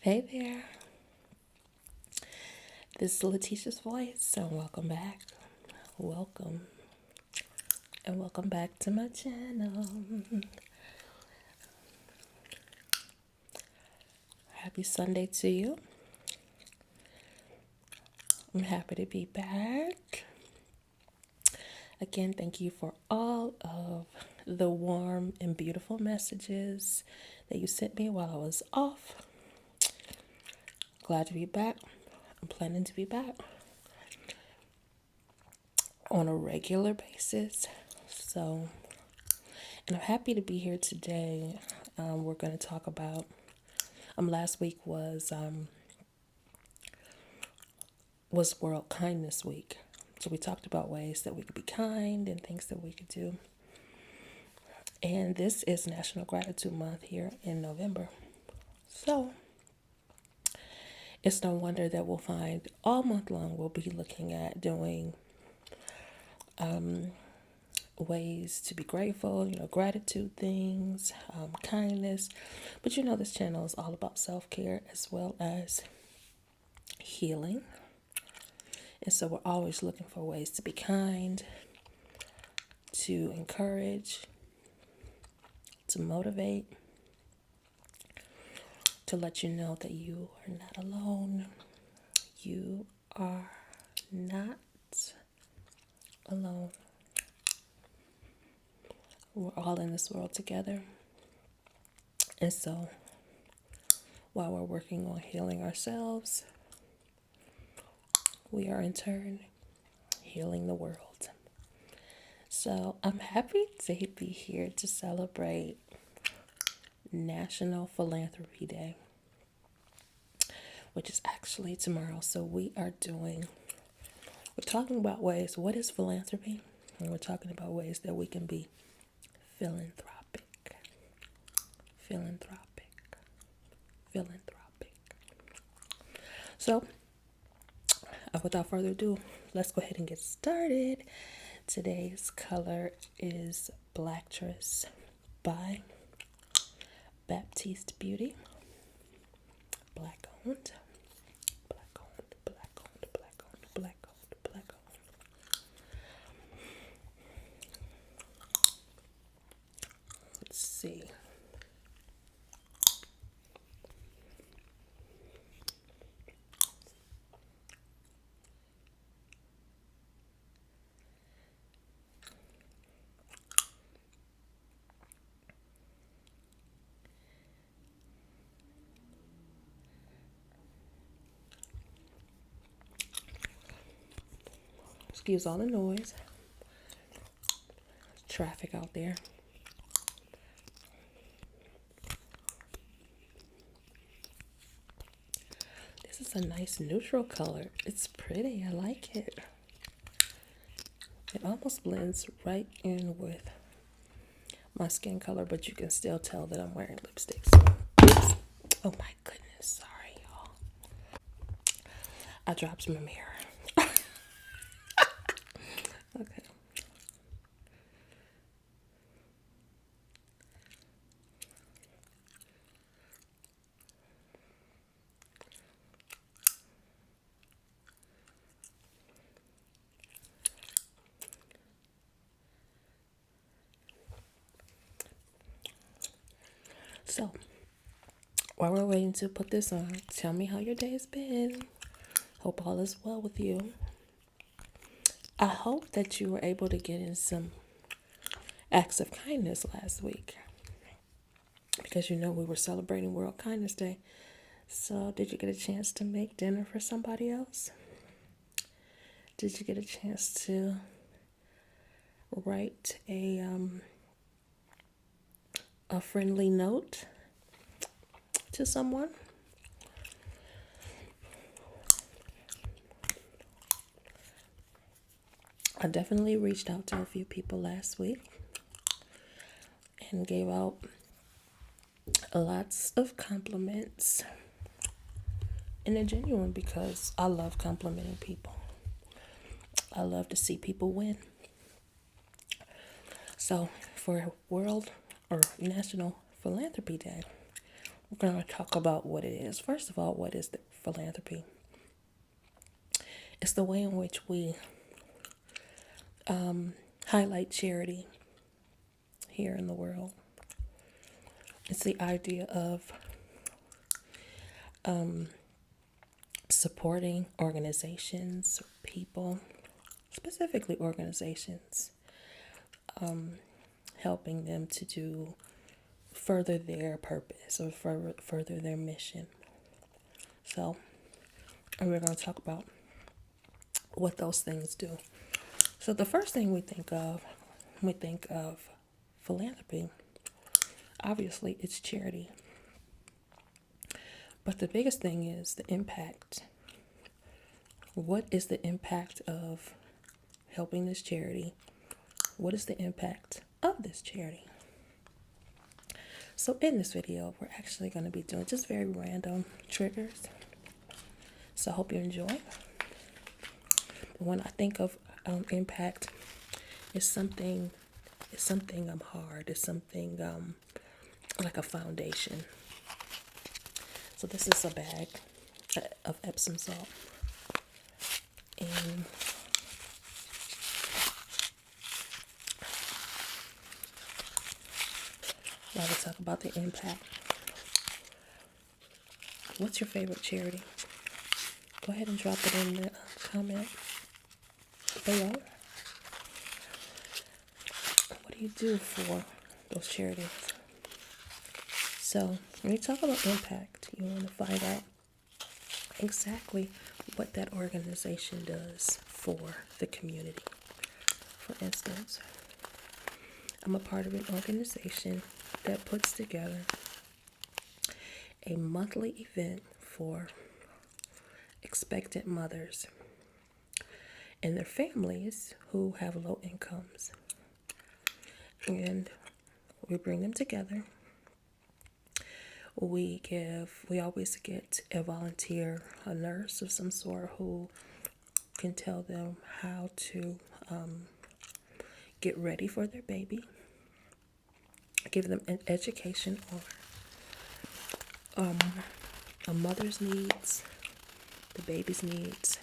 Hey there, this is Latisha's voice, and welcome back. Welcome, and welcome back to my channel. Happy Sunday to you. I'm happy to be back. Again, thank you for all of the warm and beautiful messages that you sent me while I was off. Glad to be back. I'm planning to be back on a regular basis. So, and I'm happy to be here today. We're going to talk about, last week was World Kindness Week. So we talked about ways that we could be kind and things that we could do. And this is National Gratitude Month here in November. So it's no wonder that we'll find all month long we'll be looking at doing ways to be grateful, gratitude things, kindness. But this channel is all about self-care as well as healing. And so we're always looking for ways to be kind, to encourage, to motivate, to let you know that you are not alone. You are not alone. We're all in this world together. And so while we're working on healing ourselves, we are in turn healing the world. So I'm happy to be here to celebrate National Philanthropy Day, which is actually tomorrow. So we're talking about ways, what is philanthropy? And we're talking about ways that we can be philanthropic. So without further ado, let's go ahead and get started. Today's color is Blacktress by Baptiste Beauty. Black owned. Let's see. Excuse all the noise. Traffic out there. This is a nice neutral color. It's pretty. I like it. It almost blends right in with my skin color, but you can still tell that I'm wearing lipstick. So, oops. Oh my goodness. Sorry, y'all. I dropped my mirror. Okay. So, while we're waiting to put this on, tell me how your day's been. Hope all is well with you. I hope that you were able to get in some acts of kindness last week, because we were celebrating World Kindness Day. So did you get a chance to make dinner for somebody else? Did you get a chance to write a friendly note to someone? I definitely reached out to a few people last week and gave out lots of compliments. And they're genuine, because I love complimenting people. I love to see people win. So for World or National Philanthropy Day, we're going to talk about what it is. First of all, what is the philanthropy? It's the way in which we highlight charity here in the world. It's the idea of supporting organizations, people, specifically organizations, helping them to do further their purpose or further their mission. So, and we're going to talk about what those things do. So the first thing we think of philanthropy. Obviously, it's charity. But the biggest thing is the impact. What is the impact of helping this charity? What is the impact of this charity? So in this video, we're actually going to be doing just very random triggers. So I hope you enjoy. When I think of impact, it's something hard. It's something like a foundation. So this is a bag of Epsom salt. And while we talk about the impact, what's your favorite charity? Go ahead and drop it in the comment below. What do you do for those charities? So when you talk about impact, you want to find out exactly what that organization does for the community. For instance, I'm a part of an organization that puts together a monthly event for expectant mothers and their families who have low incomes. And we bring them together. We always get a volunteer, a nurse of some sort, who can tell them how to get ready for their baby, give them an education on a mother's needs, the baby's needs,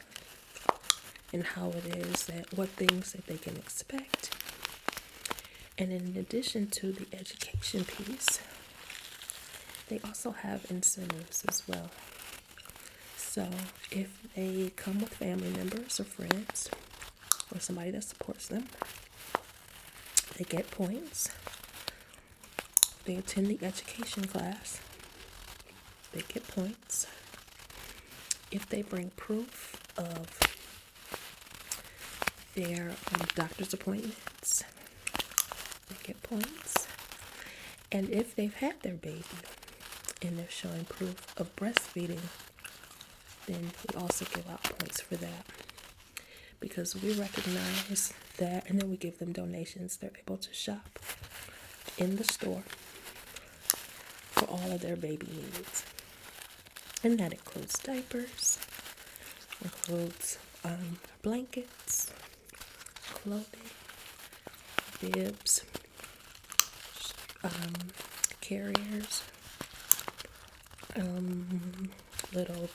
and how it is what things that they can expect. And in addition to the education piece, they also have incentives as well. So if they come with family members or friends or somebody that supports them, they get points. They attend the education class, they get points. If they bring proof of their doctor's appointments, they get points. And if they've had their baby and they're showing proof of breastfeeding, then we also give out points for that, because we recognize that, and then we give them donations. They're able to shop in the store for all of their baby needs. And that includes diapers, includes blankets, clothing, bibs, carriers, little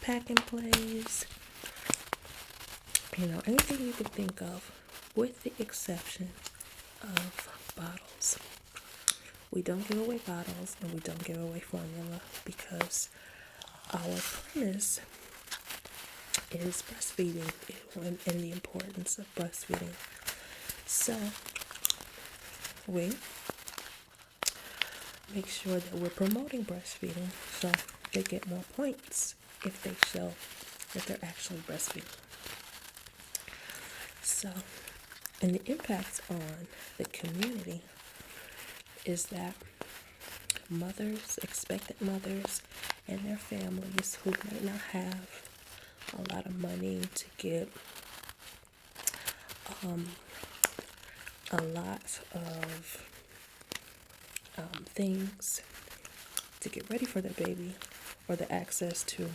pack and plays, anything you could think of, with the exception of bottles. We don't give away bottles and we don't give away formula, because our premise is breastfeeding and the importance of breastfeeding. So we make sure that we're promoting breastfeeding, so they get more points if they show that they're actually breastfeeding. So, and the impact on the community is that mothers, expectant mothers, and their families who may not have a lot of money to get a lot of things to get ready for their baby, or the access to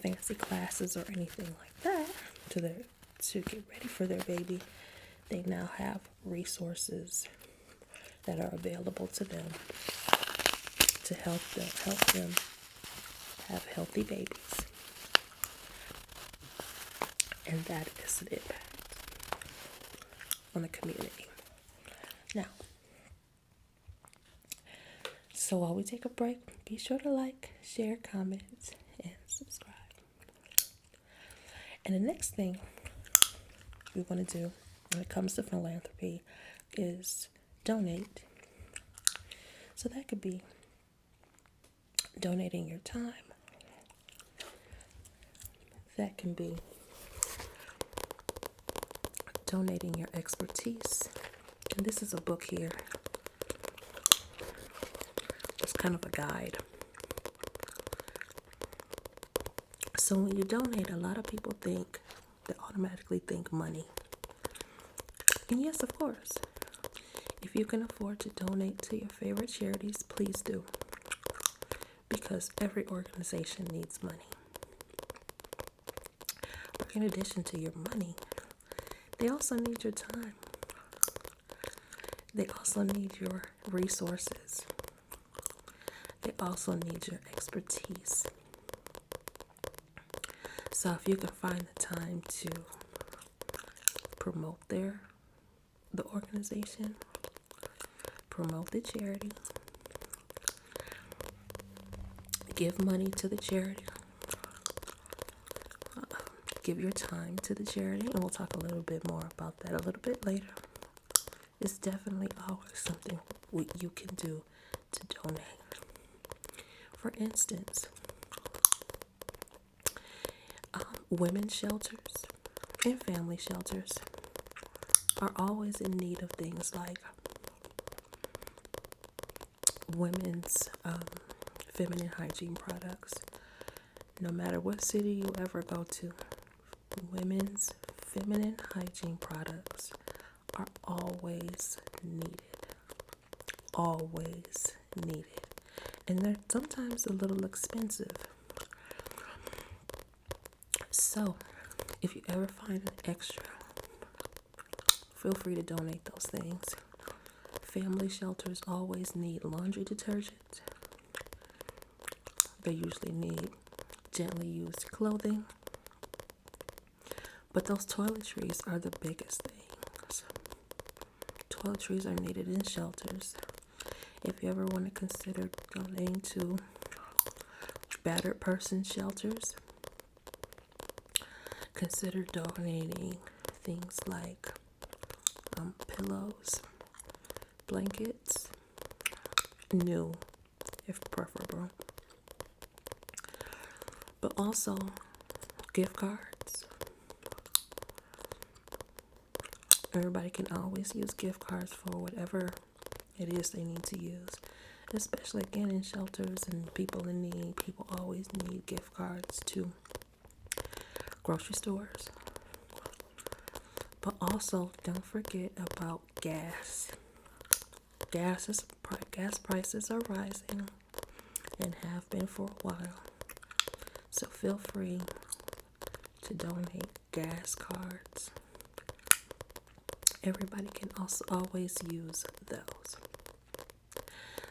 fancy classes or anything like that to get ready for their baby, they now have resources that are available to them to help them have healthy babies. And that is an impact on the community. Now, so while we take a break, be sure to like, share, comment, and subscribe. And the next thing we want to do when it comes to philanthropy is donate. So that could be donating your time. That can be donating your expertise. And this is a book here. It's kind of a guide. So when you donate, a lot of people they automatically think money. And yes, of course, if you can afford to donate to your favorite charities, please do. Because every organization needs money. But in addition to your money, they also need your time. They also need your resources. They also need your expertise. So if you can find the time to promote the organization, promote the charity, give money to the charity, give your time to the charity, and we'll talk a little bit more about that a little bit later. It's definitely always something you can do to donate. For instance, women's shelters and family shelters are always in need of things like women's feminine hygiene products. No matter what city you ever go to, women's feminine hygiene products are always needed. Always needed. And they're sometimes a little expensive. So, if you ever find an extra, feel free to donate those things. Family shelters always need laundry detergent. They usually need gently used clothing. But those toiletries are the biggest things. Toiletries are needed in shelters. If you ever want to consider donating to battered person shelters, consider donating things like pillows, blankets, new if preferable, but also gift cards. Everybody can always use gift cards for whatever it is they need to use, especially again in shelters and people in need. People always need gift cards to grocery stores. But also don't forget about gas. Gas prices are rising and have been for a while. So feel free to donate gas cards. Everybody can also always use those.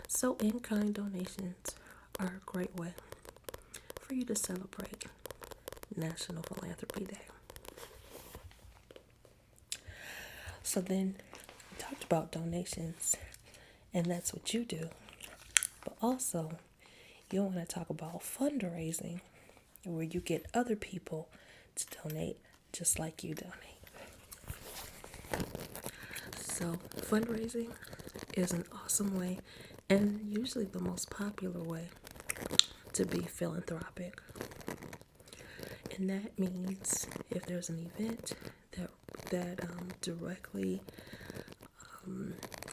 So in-kind donations are a great way for you to celebrate National Philanthropy Day. So then we talked about donations, and that's what you do. But also, you want to talk about fundraising, where you get other people to donate just like you donate. So fundraising is an awesome way, and usually the most popular way, to be philanthropic. And that means if there's an event that directly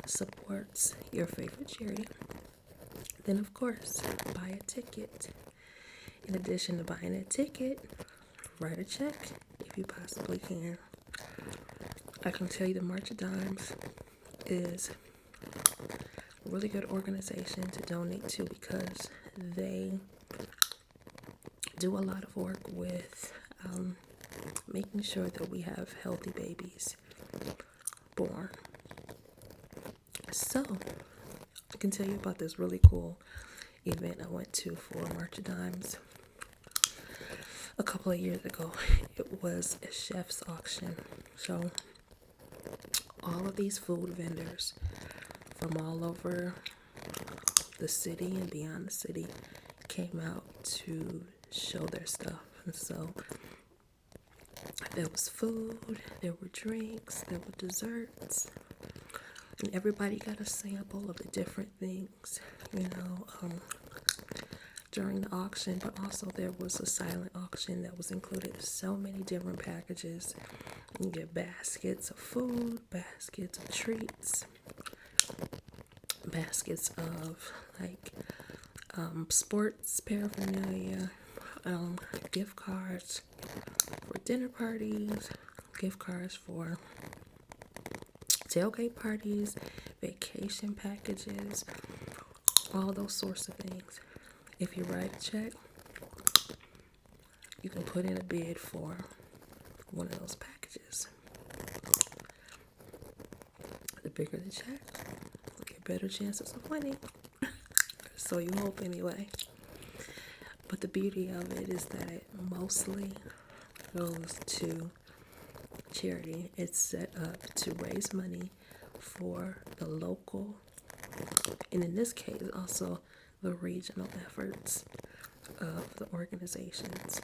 supports your favorite charity, then of course buy a ticket. In addition to buying a ticket, write a check if you possibly can. I can tell you the March of Dimes is a really good organization to donate to because they do a lot of work with making sure that we have healthy babies born. So I can tell you about this really cool event I went to for March of Dimes a couple of years ago. It was a chef's auction. So all of these food vendors from all over the city and beyond the city came out to show their stuff. And so there was food, there were drinks, there were desserts, and everybody got a sample of the different things, during the auction. But also there was a silent auction that was included. So many different packages. You get baskets of food, baskets of treats, baskets of sports paraphernalia, gift cards for dinner parties, gift cards for tailgate parties, vacation packages, all those sorts of things. If you write a check, you can put in a bid for one of those packages. The bigger the check, you get better chances of winning. So you hope anyway. But the beauty of it is that it mostly goes to charity. It's set up to raise money for the local, and in this case also the regional efforts of the organizations.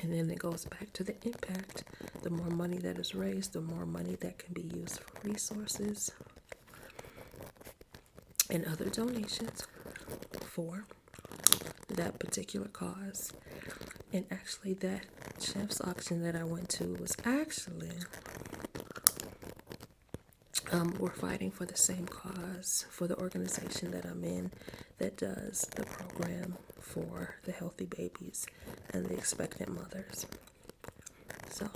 And then it goes back to the impact. The more money that is raised, the more money that can be used for resources and other donations for that particular cause. And actually that chef's auction that I went to was actually we're fighting for the same cause for the organization that I'm in that does the program for the healthy babies and the expectant mothers. So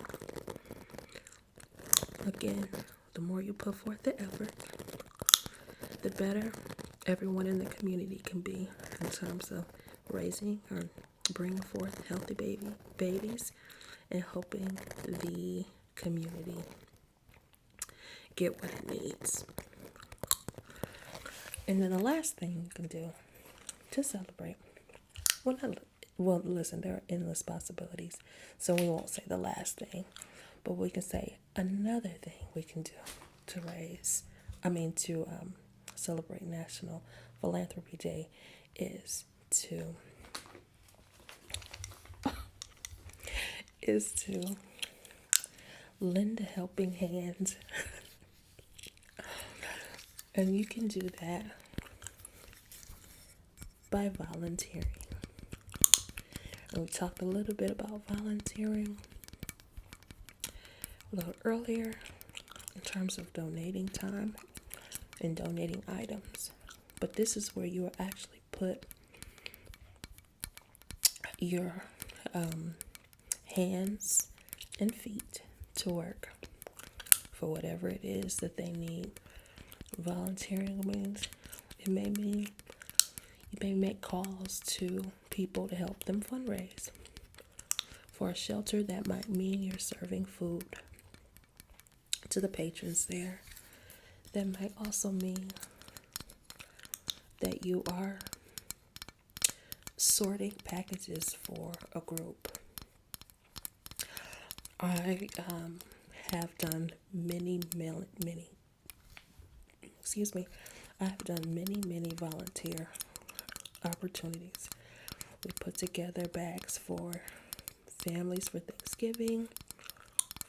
again, the more you put forth the effort, the better everyone in the community can be in terms of raising or bringing forth healthy babies and helping the community get what it needs. And then the last thing you can do to celebrate, listen, there are endless possibilities, so we won't say the last thing, but we can say another thing we can do to celebrate National Philanthropy Day is to lend a helping hand. And you can do that by volunteering. And we talked a little bit about volunteering a little earlier in terms of donating time and donating items. But this is where you will actually put your hands and feet to work for whatever it is that they need. Volunteering means it may mean you may make calls to people to help them fundraise. For a shelter, that might mean you're serving food to the patrons there. That might also mean that you are sorting packages for a group. I have done many volunteer opportunities. We put together bags for families for Thanksgiving,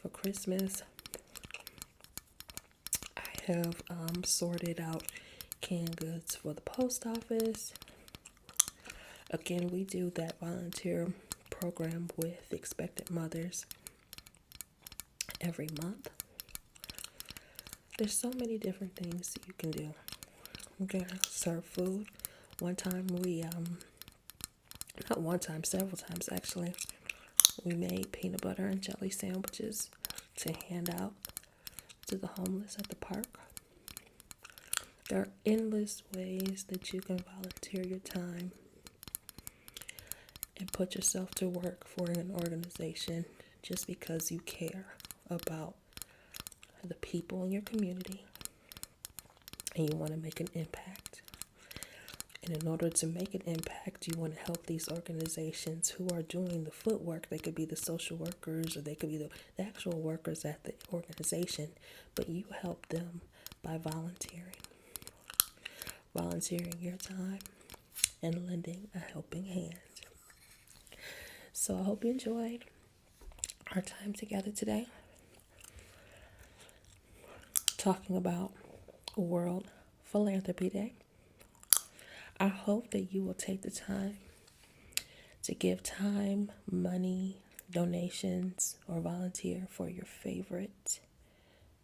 for Christmas. I have sorted out canned goods for the post office. Again, we do that volunteer program with expectant mothers every month. There's so many different things that you can do. You can serve food. Several times actually, we made peanut butter and jelly sandwiches to hand out to the homeless at the park. There are endless ways that you can volunteer your time and put yourself to work for an organization just because you care about the people in your community and you want to make an impact. And in order to make an impact, you want to help these organizations who are doing the footwork. They could be the social workers, or they could be the actual workers at the organization, but you help them by volunteering your time and lending a helping hand. So I hope you enjoyed our time together today, talking about World Philanthropy Day. I hope that you will take the time to give time, money, donations, or volunteer for your favorite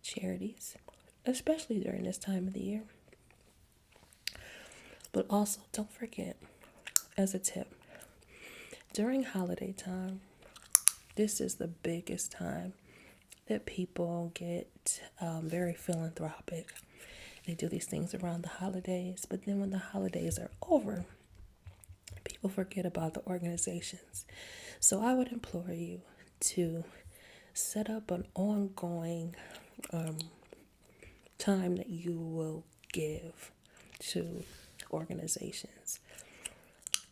charities, especially during this time of the year. But also, don't forget, as a tip, during holiday time, this is the biggest time that people get very philanthropic. They do these things around the holidays, but then when the holidays are over, people forget about the organizations. So I would implore you to set up an ongoing time that you will give to organizations,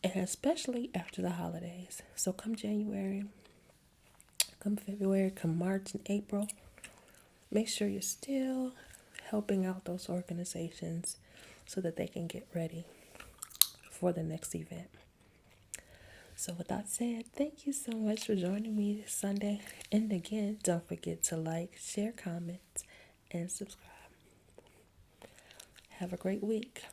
and especially after the holidays. So come January, come February, come March and April, make sure you're still helping out those organizations so that they can get ready for the next event. So with that said, thank you so much for joining me this Sunday. And again, don't forget to like, share, comment, and subscribe. Have a great week.